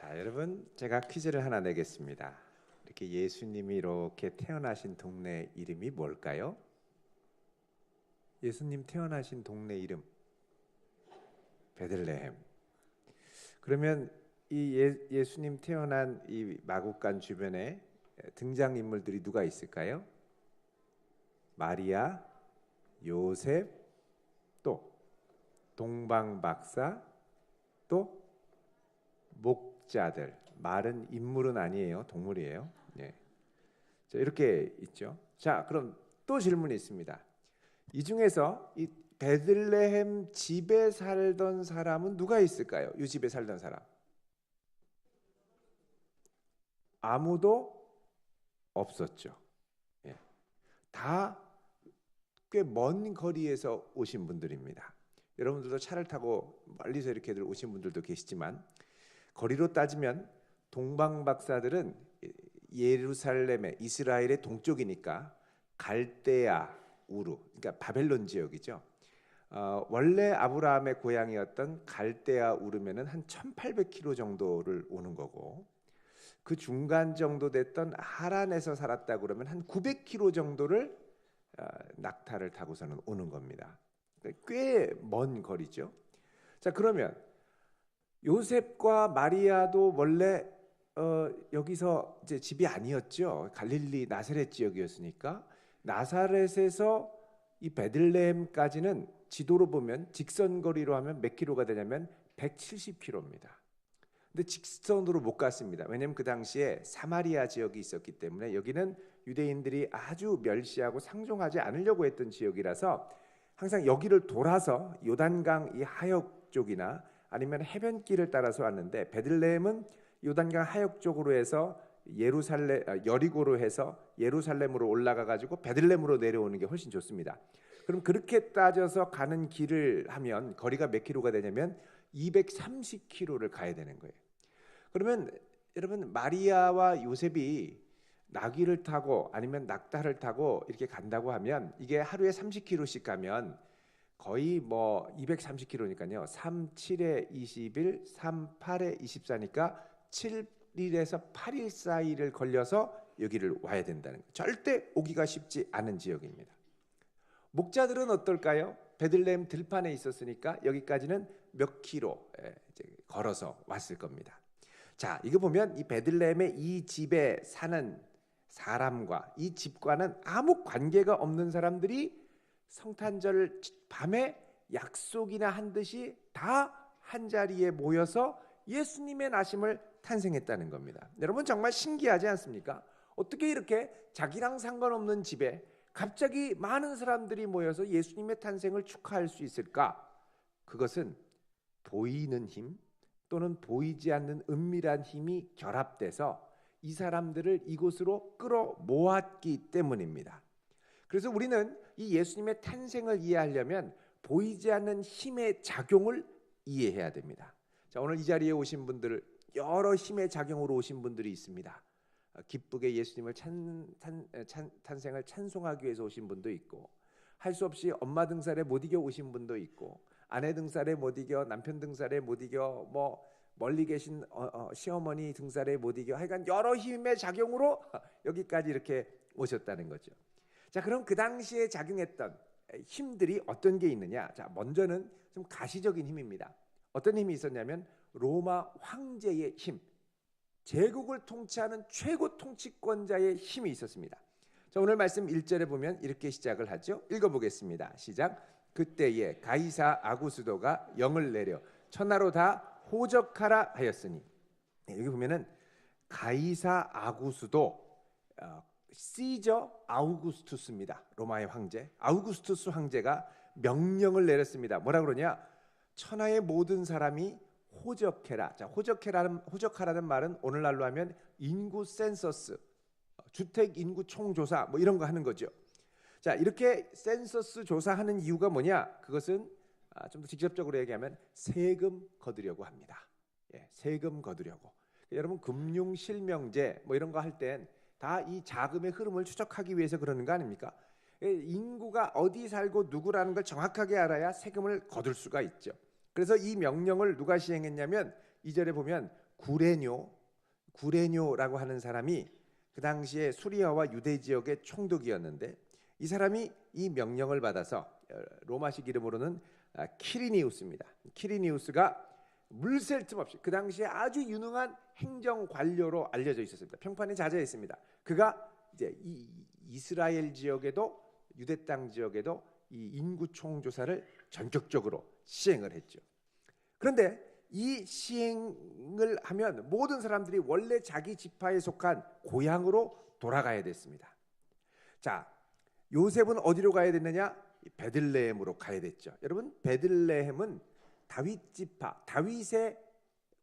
자, 여러분, 제가 퀴즈를 하나 내겠습니다. 이렇게 예수님이 이렇게 태어나신 동네 이름이 뭘까요? 예수님 태어나신 동네 이름 베들레헴. 그러면 이 예수님 태어난 이 마국간 주변에 등장 인물들이 누가 있을까요? 마리아, 요셉, 또 동방박사, 또 목자들. 말은 인물은 아니에요, 동물이에요. 네. 자, 이렇게 있죠. 자, 그럼 또 질문이 있습니다. 이 중에서 이 베들레헴 집에 살던 사람은 누가 있을까요? 이 집에 살던 사람. 아무도 없었죠. 예. 다 꽤 먼 거리에서 오신 분들입니다. 여러분들도 차를 타고 멀리서 이렇게들 오신 분들도 계시지만 거리로 따지면 동방박사들은 예루살렘의 이스라엘의 동쪽이니까 갈대아 우르, 그러니까 바벨론 지역이죠. 원래 아브라함의 고향이었던 갈대아 우르면은 한 1,800km 정도를 오는 거고, 그 중간 정도 됐던 하란에서 살았다 그러면 한 900km 정도를 낙타를 타고서는 오는 겁니다. 꽤 먼 거리죠. 자, 그러면 요셉과 마리아도 원래 여기서 이제 집이 아니었죠. 갈릴리 나사렛 지역이었으니까 나사렛에서 이 베들레헴까지는 지도로 보면 직선 거리로 하면 몇 킬로가 되냐면 170km입니다. 근데 직선으로 못 갔습니다. 왜냐하면 그 당시에 사마리아 지역이 있었기 때문에 여기는 유대인들이 아주 멸시하고 상종하지 않으려고 했던 지역이라서 항상 여기를 돌아서 요단강 이 하역 쪽이나 아니면 해변길을 따라서 왔는데, 베들레헴은 요단강 하역 쪽으로 해서 여리고로 해서 예루살렘으로 올라가 가지고 베들레헴으로 내려오는 게 훨씬 좋습니다. 그럼 그렇게 따져서 가는 길을 하면 거리가 몇 킬로가 되냐면 230km를 가야 되는 거예요. 그러면 여러분, 마리아와 요셉이 나귀를 타고 아니면 낙타를 타고 이렇게 간다고 하면 이게 하루에 30km씩 가면 거의 뭐 230km니까요. 3, 7에 21, 3, 8에 24니까 7일에서 8일 사이를 걸려서 여기를 와야 된다는 거예요. 절대 오기가 쉽지 않은 지역입니다. 목자들은 어떨까요? 베들레헴 들판에 있었으니까 여기까지는 몇 킬로 걸어서 왔을 겁니다. 자, 이거 보면 이 베들레헴의 이 집에 사는 사람과 이 집과는 아무 관계가 없는 사람들이 성탄절 밤에 약속이나 한 듯이 다 한 자리에 모여서 예수님의 나심을 탄생했다는 겁니다. 여러분, 정말 신기하지 않습니까? 어떻게 이렇게 자기랑 상관없는 집에 갑자기 많은 사람들이 모여서 예수님의 탄생을 축하할 수 있을까? 그것은 보이는 힘 또는 보이지 않는 은밀한 힘이 결합돼서 이 사람들을 이곳으로 끌어모았기 때문입니다. 그래서 우리는 이 예수님의 탄생을 이해하려면 보이지 않는 힘의 작용을 이해해야 됩니다. 자, 오늘 이 자리에 오신 분들, 여러 힘의 작용으로 오신 분들이 있습니다. 기쁘게 예수님을 탄생을 찬송하기 위해서 오신 분도 있고, 할 수 없이 엄마 등살에 못 이겨 오신 분도 있고, 아내 등살에 못 이겨, 남편 등살에 못 이겨, 뭐 멀리 계신 시어머니 등살에 못 이겨, 하여간 여러 힘의 작용으로 여기까지 이렇게 오셨다는 거죠. 자, 그럼 그 당시에 작용했던 힘들이 어떤 게 있느냐? 자, 먼저는 좀 가시적인 힘입니다. 어떤 힘이 있었냐면 로마 황제의 힘, 제국을 통치하는 최고 통치권자의 힘이 있었습니다. 자, 오늘 말씀 1절에 보면 이렇게 시작을 하죠. 읽어보겠습니다. 시작. 그때에 가이사 아구스도가 영을 내려 천하로 다 호적하라 하였으니. 여기 보면은 가이사 아구스도, 시저 아우구스투스입니다. 로마의 황제 아우구스투스 황제가 명령을 내렸습니다. 뭐라 그러냐? 천하의 모든 사람이 호적해라. 자, 호적하라는 말은 오늘날로 하면 인구 센서스, 주택 인구 총조사 뭐 이런 거 하는 거죠. 자, 이렇게 센서스 조사하는 이유가 뭐냐? 그것은 좀 더 직접적으로 얘기하면 세금 거두려고 합니다. 예, 세금 거두려고. 여러분, 금융 실명제 뭐 이런 거 할 땐 다 이 자금의 흐름을 추적하기 위해서 그러는 거 아닙니까? 인구가 어디 살고 누구라는 걸 정확하게 알아야 세금을 거둘 수가 있죠. 그래서 이 명령을 누가 시행했냐면 2절에 보면 구레뇨라고 하는 사람이 그 당시에 수리아와 유대 지역의 총독이었는데, 이 사람이 이 명령을 받아서 로마식 이름으로는 키리니우스입니다. 키리니우스가 물샐 틈 없이 그 당시에 아주 유능한 행정 관료로 알려져 있었습니다. 평판이 자자했습니다. 그가 이제 이 이스라엘 지역에도 유대 땅 지역에도 이 인구 총조사를 전격적으로 시행을 했죠. 그런데 이 시행을 하면 모든 사람들이 원래 자기 지파에 속한 고향으로 돌아가야 됐습니다. 자, 요셉은 어디로 가야 됐느냐? 베들레헴으로 가야 됐죠. 여러분, 베들레헴은 다윗 지파, 다윗의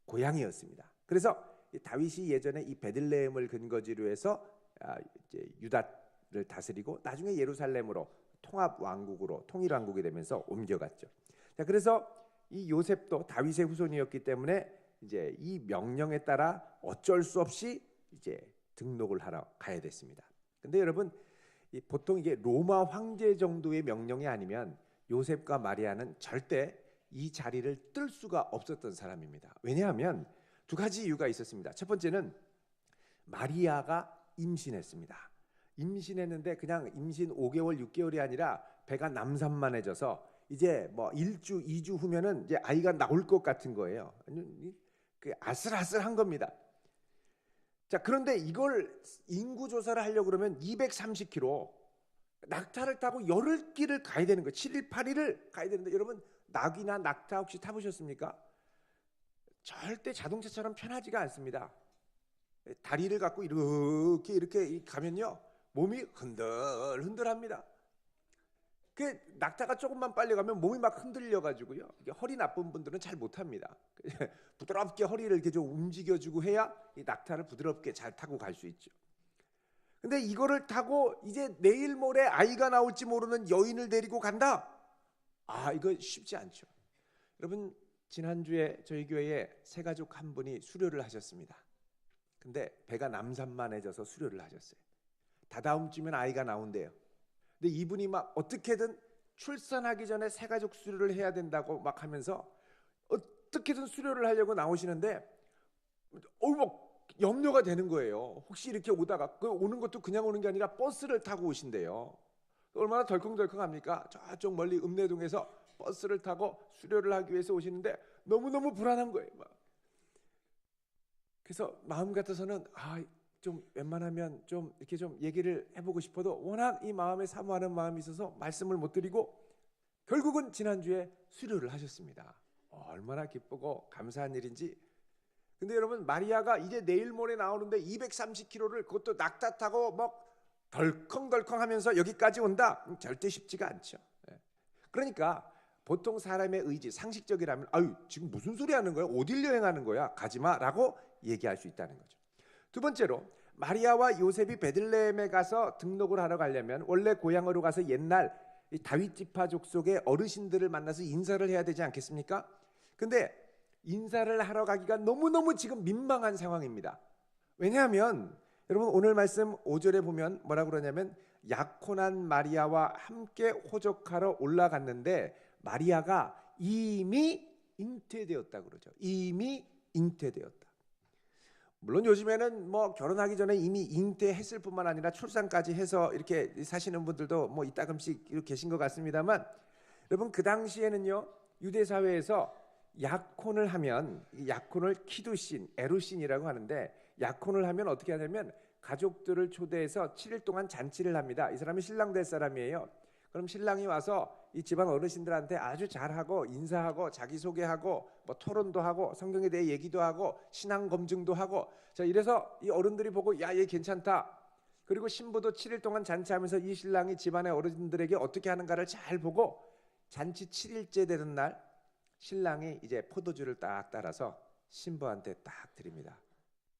고향이었습니다. 그래서 다윗이 예전에 이 베들레헴을 근거지로 해서 이제 유다를 다스리고 나중에 예루살렘으로 통합 왕국으로 통일 왕국이 되면서 옮겨갔죠. 자, 그래서 이 요셉도 다윗의 후손이었기 때문에 이제 이 명령에 따라 어쩔 수 없이 이제 등록을 하러 가야 됐습니다. 근데 여러분, 보통 이게 로마 황제 정도의 명령이 아니면 요셉과 마리아는 절대 이 자리를 뜰 수가 없었던 사람입니다. 왜냐하면 두 가지 이유가 있었습니다. 첫 번째는 마리아가 임신했습니다. 임신했는데 그냥 임신 5개월, 6개월이 아니라 배가 남산만해져서 이제 뭐 1주, 2주 후면은 이제 아이가 나올 것 같은 거예요. 아슬아슬한 겁니다. 자, 그런데 이걸 인구 조사를 하려고 그러면 230km 낙타를 타고 열흘길을 가야 되는 거예요. 7일, 8일을 가야 되는데, 여러분 낙이나 낙타 혹시 타보셨습니까? 절대 자동차처럼 편하지가 않습니다. 다리를 갖고 이렇게 가면요 몸이 흔들흔들합니다. 그 낙타가 조금만 빨리 가면 몸이 막 흔들려가지고요. 허리 나쁜 분들은 잘 못합니다. 부드럽게 허리를 이렇게 좀 움직여주고 해야 이 낙타를 부드럽게 잘 타고 갈 수 있죠. 근데 이거를 타고 이제 내일 모레 아이가 나올지 모르는 여인을 데리고 간다. 이거 쉽지 않죠. 여러분, 지난주에 저희 교회에 새가족 한 분이 수료를 하셨습니다. 근데 배가 남산만해져서 수료를 하셨어요. 다다음 주면 아이가 나온대요. 근데 이분이 막 어떻게든 출산하기 전에 새가족 수료를 해야 된다고 막 하면서 어떻게든 수료를 하려고 나오시는데 막 염려가 되는 거예요. 혹시 이렇게 오다가 오는 것도 그냥 오는 게 아니라 버스를 타고 오신대요. 얼마나 덜컹덜컹합니까? 저쪽 멀리 읍내동에서 버스를 타고 수료를 하기 위해서 오시는데 너무너무 불안한 거예요. 막. 그래서 마음 같아서는 좀 웬만하면 좀 이렇게 좀 얘기를 해보고 싶어도 워낙 이 마음에 사모하는 마음이 있어서 말씀을 못 드리고 결국은 지난주에 수료를 하셨습니다. 얼마나 기쁘고 감사한 일인지. 근데 여러분, 마리아가 이제 내일 모레 나오는데 230km를 그것도 낙타 타고 막 덜컹덜컹 하면서 여기까지 온다? 절대 쉽지가 않죠. 그러니까 보통 사람의 의지, 상식적이라면 지금 무슨 소리 하는 거야? 어딜 여행하는 거야? 가지마 라고 얘기할 수 있다는 거죠. 두 번째로, 마리아와 요셉이 베들레헴에 가서 등록을 하러 가려면 원래 고향으로 가서 옛날 이 다윗 지파 족속의 어르신들을 만나서 인사를 해야 되지 않겠습니까? 근데 인사를 하러 가기가 너무너무 지금 민망한 상황입니다. 왜냐하면 여러분, 오늘 말씀 5절에 보면 뭐라고 그러냐면 약혼한 마리아와 함께 호적하러 올라갔는데 마리아가 이미 잉태되었다 그러죠. 이미 잉태되었다. 물론 요즘에는 뭐 결혼하기 전에 이미 잉태했을 뿐만 아니라 출산까지 해서 이렇게 사시는 분들도 뭐 이따금씩 이렇게 계신 것 같습니다만, 여러분 그 당시에는요 유대 사회에서 약혼을 하면, 이 약혼을 키두신, 에루신이라고 하는데, 약혼을 하면 어떻게 하냐면 가족들을 초대해서 7일 동안 잔치를 합니다. 이 사람이 신랑 될 사람이에요. 그럼 신랑이 와서 이 집안 어르신들한테 아주 잘하고 인사하고 자기소개하고 뭐 토론도 하고 성경에 대해 얘기도 하고 신앙 검증도 하고, 자 이래서 이 어른들이 보고 얘 괜찮다. 그리고 신부도 7일 동안 잔치하면서 이 신랑이 집안의 어르신들에게 어떻게 하는가를 잘 보고 잔치 7일째 되는 날 신랑이 이제 포도주를 딱 따라서 신부한테 딱 드립니다.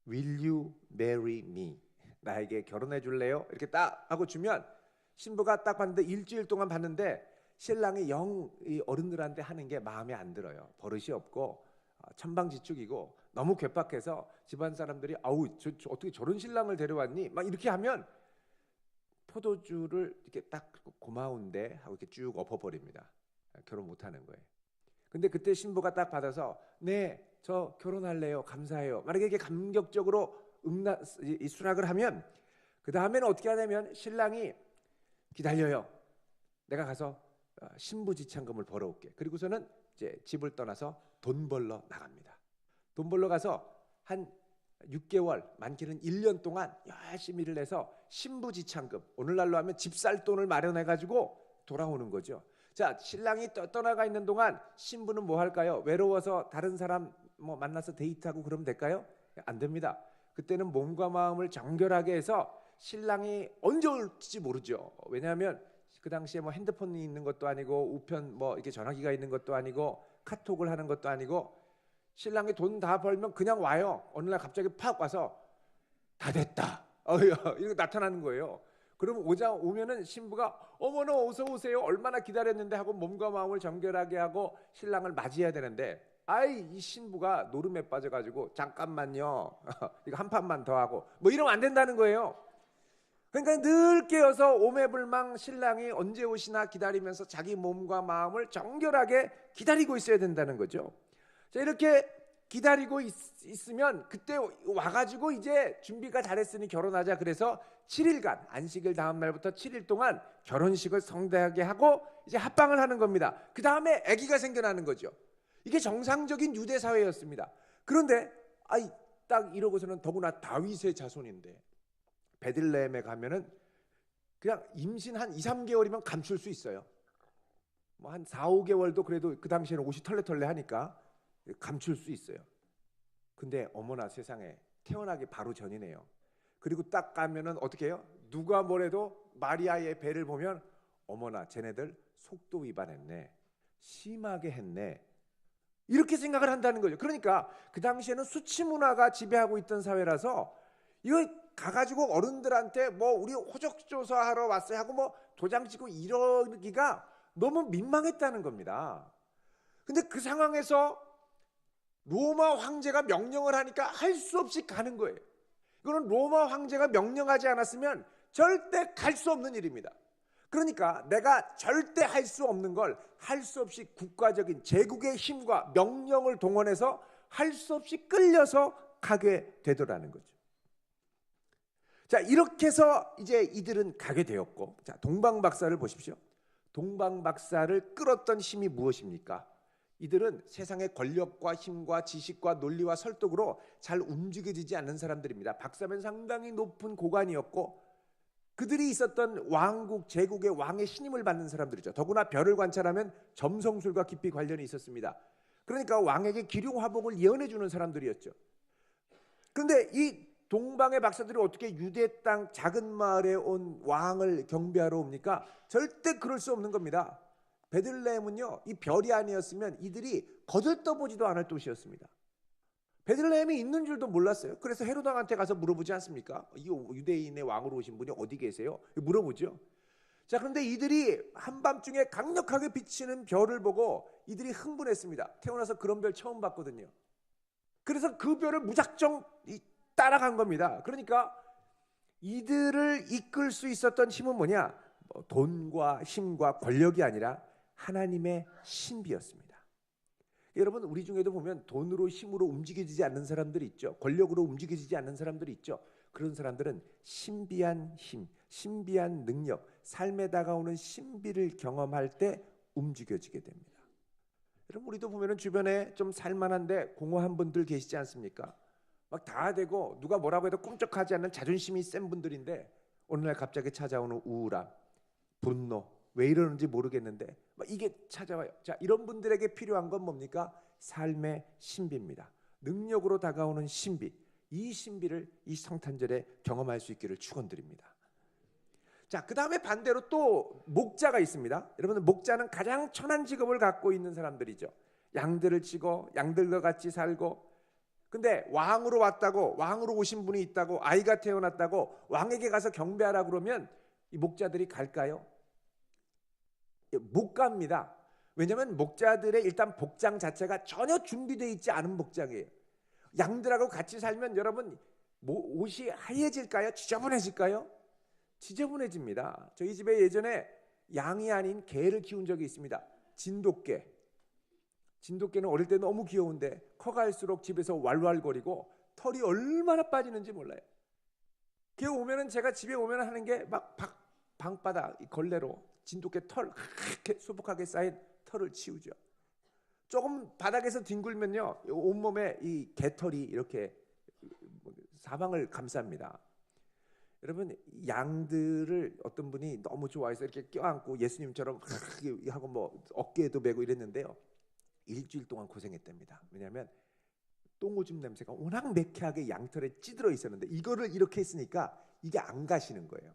Will you marry me? 나에게 결혼해 줄래요? 이렇게 딱 하고 주면 신부가 딱 봤는데 일주일 동안 봤는데 신랑이 이 어른들한테 하는 게 마음에 안 들어요. 버릇이 없고 천방지축이고 너무 괴팍해서 집안 사람들이 저 어떻게 저런 신랑을 데려왔니? 막 이렇게 하면 포도주를 이렇게 딱 고마운데 하고 이렇게 쭉 엎어버립니다. 결혼 못하는 거예요. 근데 그때 신부가 딱 받아서 네, 저 결혼할래요. 감사해요. 만약에 이게 감격적으로 수락을 하면 그 다음에는 어떻게 하냐면 신랑이 기다려요. 내가 가서 신부지참금을 벌어올게. 그리고서는 이제 집을 떠나서 돈 벌러 나갑니다. 돈 벌러 가서 한 6개월, 많게는 1년 동안 열심히 일을 해서 신부지참금, 오늘날로 하면 집 살 돈을 마련해 가지고 돌아오는 거죠. 자, 신랑이 떠나가 있는 동안 신부는 뭐 할까요? 외로워서 다른 사람 뭐 만나서 데이트하고 그러면 될까요? 안 됩니다. 그때는 몸과 마음을 정결하게 해서 신랑이 언제 올지 모르죠. 왜냐하면 그 당시에 뭐 핸드폰이 있는 것도 아니고 우편 뭐 이렇게 전화기가 있는 것도 아니고 카톡을 하는 것도 아니고 신랑이 돈 다 벌면 그냥 와요. 어느 날 갑자기 팍 와서 다 됐다. 이렇게 나타나는 거예요. 그러면 오면은 신부가 어머나 어서 오세요. 얼마나 기다렸는데 하고 몸과 마음을 정결하게 하고 신랑을 맞이해야 되는데 이 신부가 노름에 빠져가지고 잠깐만요. 이거 한 판만 더 하고 뭐 이러면 안 된다는 거예요. 그러니까 늘 깨어서 오매불망 신랑이 언제 오시나 기다리면서 자기 몸과 마음을 정결하게 기다리고 있어야 된다는 거죠. 자, 이렇게 기다리고 있으면 그때 와가지고 이제 준비가 잘했으니 결혼하자. 그래서 7일간 안식일 다음 날부터 7일 동안 결혼식을 성대하게 하고 이제 합방을 하는 겁니다. 그 다음에 아기가 생겨나는 거죠. 이게 정상적인 유대 사회였습니다. 그런데 딱 이러고서는 더구나 다윗의 자손인데 베들레헴에 가면은 그냥 임신 한 2, 3개월이면 감출 수 있어요. 뭐 한 4, 5개월도 그래도 그 당시에는 옷이 털레털레 하니까 감출 수 있어요. 근데 어머나 세상에 태어나기 바로 전이네요. 그리고 딱 가면은 어떻게 해요? 누가 뭐래도 마리아의 배를 보면 어머나 쟤네들 속도 위반했네. 심하게 했네. 이렇게 생각을 한다는 거죠. 그러니까 그 당시에는 수치 문화가 지배하고 있던 사회라서 이거 가가지고 어른들한테 뭐 우리 호적조사하러 왔어요 하고 뭐 도장 찍고 이러기가 너무 민망했다는 겁니다. 근데 그 상황에서 로마 황제가 명령을 하니까 할 수 없이 가는 거예요. 이거는 로마 황제가 명령하지 않았으면 절대 갈 수 없는 일입니다. 그러니까 내가 절대 할 수 없는 걸 할 수 없이 국가적인 제국의 힘과 명령을 동원해서 할 수 없이 끌려서 가게 되더라는 거죠. 자, 이렇게 해서 이제 이들은 가게 되었고, 자, 동방박사를 보십시오. 동방박사를 끌었던 힘이 무엇입니까? 이들은 세상의 권력과 힘과 지식과 논리와 설득으로 잘 움직여지지 않는 사람들입니다. 박사면 상당히 높은 고관이었고 그들이 있었던 왕국, 제국의 왕의 신임을 받는 사람들이죠. 더구나 별을 관찰하면 점성술과 깊이 관련이 있었습니다. 그러니까 왕에게 기륭화복을 예언해 주는 사람들이었죠. 그런데 이 동방의 박사들이 어떻게 유대 땅 작은 마을에 온 왕을 경배하러 옵니까? 절대 그럴 수 없는 겁니다. 베들레헴은요, 이 별이 아니었으면 이들이 거들떠보지도 않을 도시였습니다. 베들레헴이 있는 줄도 몰랐어요. 그래서 헤롯 왕한테 가서 물어보지 않습니까? 이 유대인의 왕으로 오신 분이 어디 계세요? 물어보죠. 자, 그런데 이들이 한밤중에 강력하게 비치는 별을 보고 이들이 흥분했습니다. 태어나서 그런 별 처음 봤거든요. 그래서 그 별을 무작정 따라간 겁니다. 그러니까 이들을 이끌 수 있었던 힘은 뭐냐? 돈과 힘과 권력이 아니라 하나님의 신비였습니다. 여러분, 우리 중에도 보면 돈으로 힘으로 움직여지지 않는 사람들이 있죠. 권력으로 움직여지지 않는 사람들이 있죠. 그런 사람들은 신비한 힘, 신비한 능력, 삶에 다가오는 신비를 경험할 때 움직여지게 됩니다. 여러분, 우리도 보면 주변에 좀 살만한데 공허한 분들 계시지 않습니까? 막 다 되고 누가 뭐라고 해도 꿈쩍하지 않는 자존심이 센 분들인데 어느 날 갑자기 찾아오는 우울함, 분노, 왜 이러는지 모르겠는데 막 이게 찾아와요. 자, 이런 분들에게 필요한 건 뭡니까? 삶의 신비입니다. 능력으로 다가오는 신비. 이 신비를 이 성탄절에 경험할 수 있기를 축원드립니다. 자, 그 다음에 반대로 또 목자가 있습니다. 여러분들, 목자는 가장 천한 직업을 갖고 있는 사람들이죠. 양들을 치고 양들과 같이 살고, 근데 왕으로 왔다고, 왕으로 오신 분이 있다고, 아이가 태어났다고 왕에게 가서 경배하라 그러면 이 목자들이 갈까요? 못 갑니다. 왜냐하면 목자들의 일단 복장 자체가 전혀 준비되어 있지 않은 복장이에요. 양들하고 같이 살면 여러분 옷이 하얘질까요? 지저분해질까요? 지저분해집니다. 저희 집에 예전에 양이 아닌 개를 키운 적이 있습니다. 진돗개. 진돗개는 어릴 때 너무 귀여운데 커갈수록 집에서 왈왈거리고 털이 얼마나 빠지는지 몰라요. 걔 오면은 제가 집에 오면 하는 게 막 방바닥 이 걸레로 진돗개 털 이렇게 수북하게 쌓인 털을 치우죠. 조금 바닥에서 뒹굴면요 온몸에 이 개털이 이렇게 사방을 감쌉니다. 여러분, 양들을 어떤 분이 너무 좋아해서 이렇게 껴안고 예수님처럼 하고 뭐 어깨에도 메고 이랬는데요, 일주일 동안 고생했답니다. 왜냐하면 똥오줌 냄새가 워낙 매캐하게 양털에 찌들어 있었는데 이거를 이렇게 했으니까 이게 안 가시는 거예요.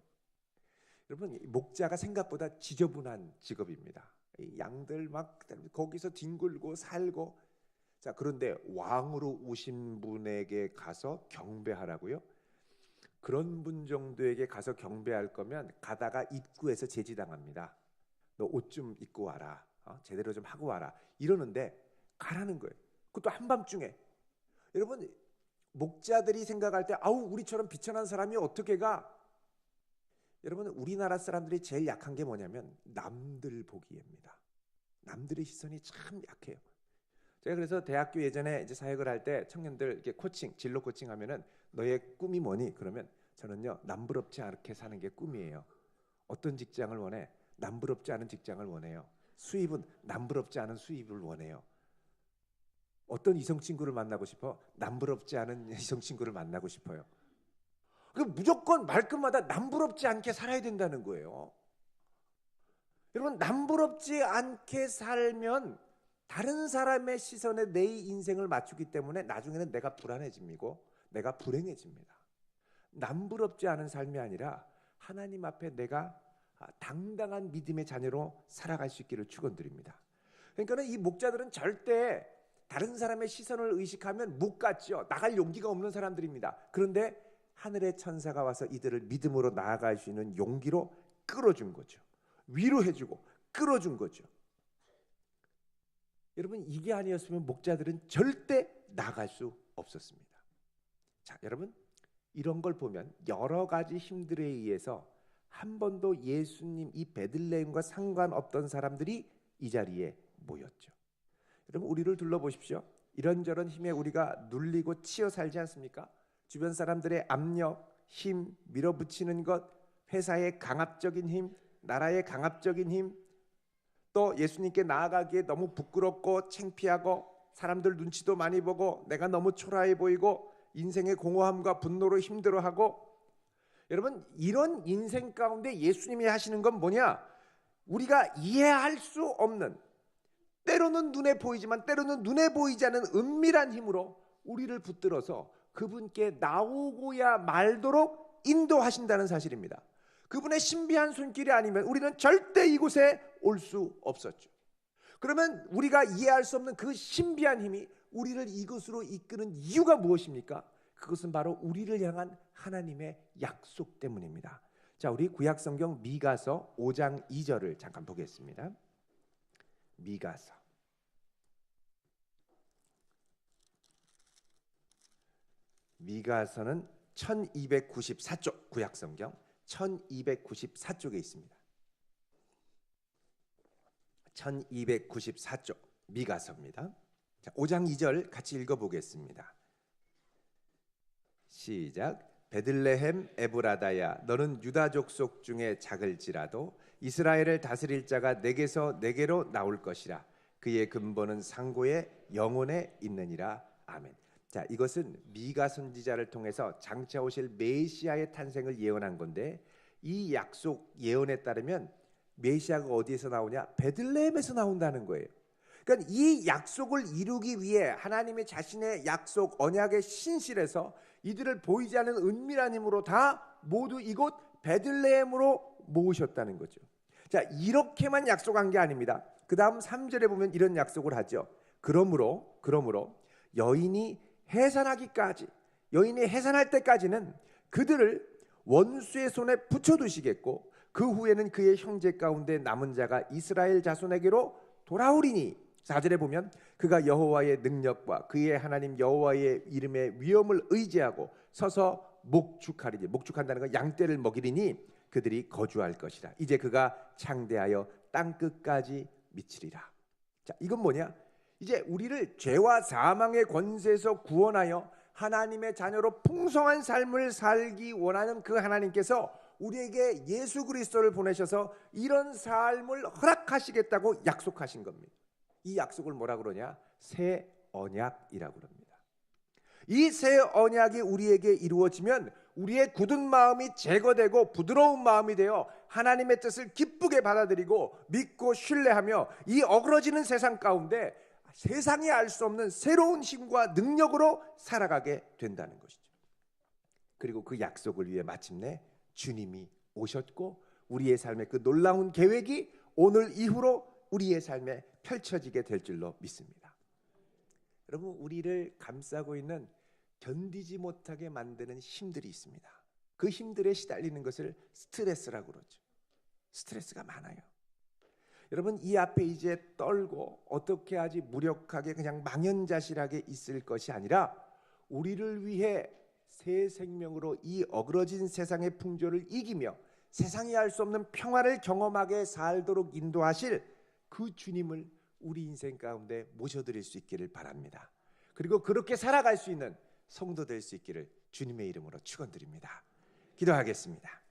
여러분, 목자가 생각보다 지저분한 직업입니다. 이 양들 막 거기서 뒹굴고 살고. 자, 그런데 왕으로 오신 분에게 가서 경배하라고요? 그런 분 정도에게 가서 경배할 거면 가다가 입구에서 제지당합니다. 너 옷 좀 입고 와라, 제대로 좀 하고 와라 이러는데 가라는 거예요. 그것도 한밤중에. 여러분, 목자들이 생각할 때 아우 우리처럼 비천한 사람이 어떻게 가? 여러분, 우리나라 사람들이 제일 약한 게 뭐냐면 남들 보기입니다. 남들의 시선이 참 약해요. 제가 그래서 대학교 예전에 이제 사역을 할 때 청년들 이렇게 코칭, 진로 코칭 하면은 너의 꿈이 뭐니? 그러면 저는요 남부럽지 않게 사는 게 꿈이에요. 어떤 직장을 원해? 남부럽지 않은 직장을 원해요. 수입은 남부럽지 않은 수입을 원해요. 어떤 이성 친구를 만나고 싶어? 남부럽지 않은 이성 친구를 만나고 싶어요. 무조건 말끝마다 남부럽지 않게 살아야 된다는 거예요. 여러분, 남부럽지 않게 살면 다른 사람의 시선에 내 인생을 맞추기 때문에 나중에는 내가 불안해집니다. 내가 불행해집니다. 남부럽지 않은 삶이 아니라 하나님 앞에 내가 당당한 믿음의 자녀로 살아갈 수 있기를 축원드립니다. 그러니까 이 목자들은 절대 다른 사람의 시선을 의식하면 못 갔죠. 나갈 용기가 없는 사람들입니다. 그런데 하늘의 천사가 와서 이들을 믿음으로 나아갈 수 있는 용기로 끌어준 거죠. 위로해주고 끌어준 거죠. 여러분, 이게 아니었으면 목자들은 절대 나갈 수 없었습니다. 자, 여러분, 이런 걸 보면 여러 가지 힘들에 의해서 한 번도 예수님 이 베들레헴과 상관없던 사람들이 이 자리에 모였죠. 여러분, 우리를 둘러보십시오. 이런저런 힘에 우리가 눌리고 치여 살지 않습니까? 주변 사람들의 압력, 힘, 밀어붙이는 것, 회사의 강압적인 힘, 나라의 강압적인 힘, 또 예수님께 나아가기에 너무 부끄럽고 창피하고 사람들 눈치도 많이 보고 내가 너무 초라해 보이고 인생의 공허함과 분노로 힘들어하고. 여러분, 이런 인생 가운데 예수님이 하시는 건 뭐냐? 우리가 이해할 수 없는, 때로는 눈에 보이지만 때로는 눈에 보이지 않는 은밀한 힘으로 우리를 붙들어서 그분께 나오고야 말도록 인도하신다는 사실입니다. 그분의 신비한 손길이 아니면 우리는 절대 이곳에 올 수 없었죠. 그러면 우리가 이해할 수 없는 그 신비한 힘이 우리를 이곳으로 이끄는 이유가 무엇입니까? 그것은 바로 우리를 향한 하나님의 약속 때문입니다. 자, 우리 구약성경 미가서 5장 2절을 잠깐 보겠습니다. 미가서는 1294쪽, 구약성경 1294쪽에 있습니다. 1294쪽 미가서입니다. 자, 5장 2절 같이 읽어보겠습니다. 시작. 베들레헴 에브라다야, 너는 유다 족속 중에 작을지라도 이스라엘을 다스릴 자가 내게서 내게로 나올 것이라. 그의 근본은 상고의 영혼에 있느니라. 아멘. 자, 이것은 미가 선지자를 통해서 장차 오실 메시아의 탄생을 예언한 건데, 이 약속 예언에 따르면 메시아가 어디에서 나오냐? 베들레헴에서 나온다는 거예요. 그러니까 이 약속을 이루기 위해 하나님의 자신의 약속 언약의 신실에서 이들을 보이지 않는 은밀한 힘으로 다 모두 이곳 베들레헴으로 모으셨다는 거죠. 자, 이렇게만 약속한 게 아닙니다. 그 다음 3절에 보면 이런 약속을 하죠. 그러므로 여인이 해산할 때까지는 그들을 원수의 손에 붙여두시겠고 그 후에는 그의 형제 가운데 남은 자가 이스라엘 자손에게로 돌아오리니. 4절에 보면 그가 여호와의 능력과 그의 하나님 여호와의 이름의 위엄을 의지하고 서서 목축하리니. 목축한다는 건 양떼를 먹이리니 그들이 거주할 것이라. 이제 그가 창대하여 땅끝까지 미치리라. 자, 이건 뭐냐? 이제 우리를 죄와 사망의 권세에서 구원하여 하나님의 자녀로 풍성한 삶을 살기 원하는 그 하나님께서 우리에게 예수 그리스도를 보내셔서 이런 삶을 허락하시겠다고 약속하신 겁니다. 이 약속을 뭐라 그러냐? 새 언약이라고 합니다. 이 새 언약이 우리에게 이루어지면 우리의 굳은 마음이 제거되고 부드러운 마음이 되어 하나님의 뜻을 기쁘게 받아들이고 믿고 신뢰하며 이 어그러지는 세상 가운데 세상이 알 수 없는 새로운 힘과 능력으로 살아가게 된다는 것이죠. 그리고 그 약속을 위해 마침내 주님이 오셨고 우리의 삶의 그 놀라운 계획이 오늘 이후로 우리의 삶에 펼쳐지게 될 줄로 믿습니다. 여러분, 우리를 감싸고 있는 견디지 못하게 만드는 힘들이 있습니다. 그 힘들에 시달리는 것을 스트레스라고 그러죠. 스트레스가 많아요. 여러분, 이 앞에 이제 떨고 어떻게 하지 무력하게 그냥 망연자실하게 있을 것이 아니라 우리를 위해 새 생명으로 이 어그러진 세상의 풍조를 이기며 세상이 알 수 없는 평화를 경험하게 살도록 인도하실 그 주님을 우리 인생 가운데 모셔드릴 수 있기를 바랍니다. 그리고 그렇게 살아갈 수 있는 성도 될 수 있기를 주님의 이름으로 축원드립니다. 기도하겠습니다.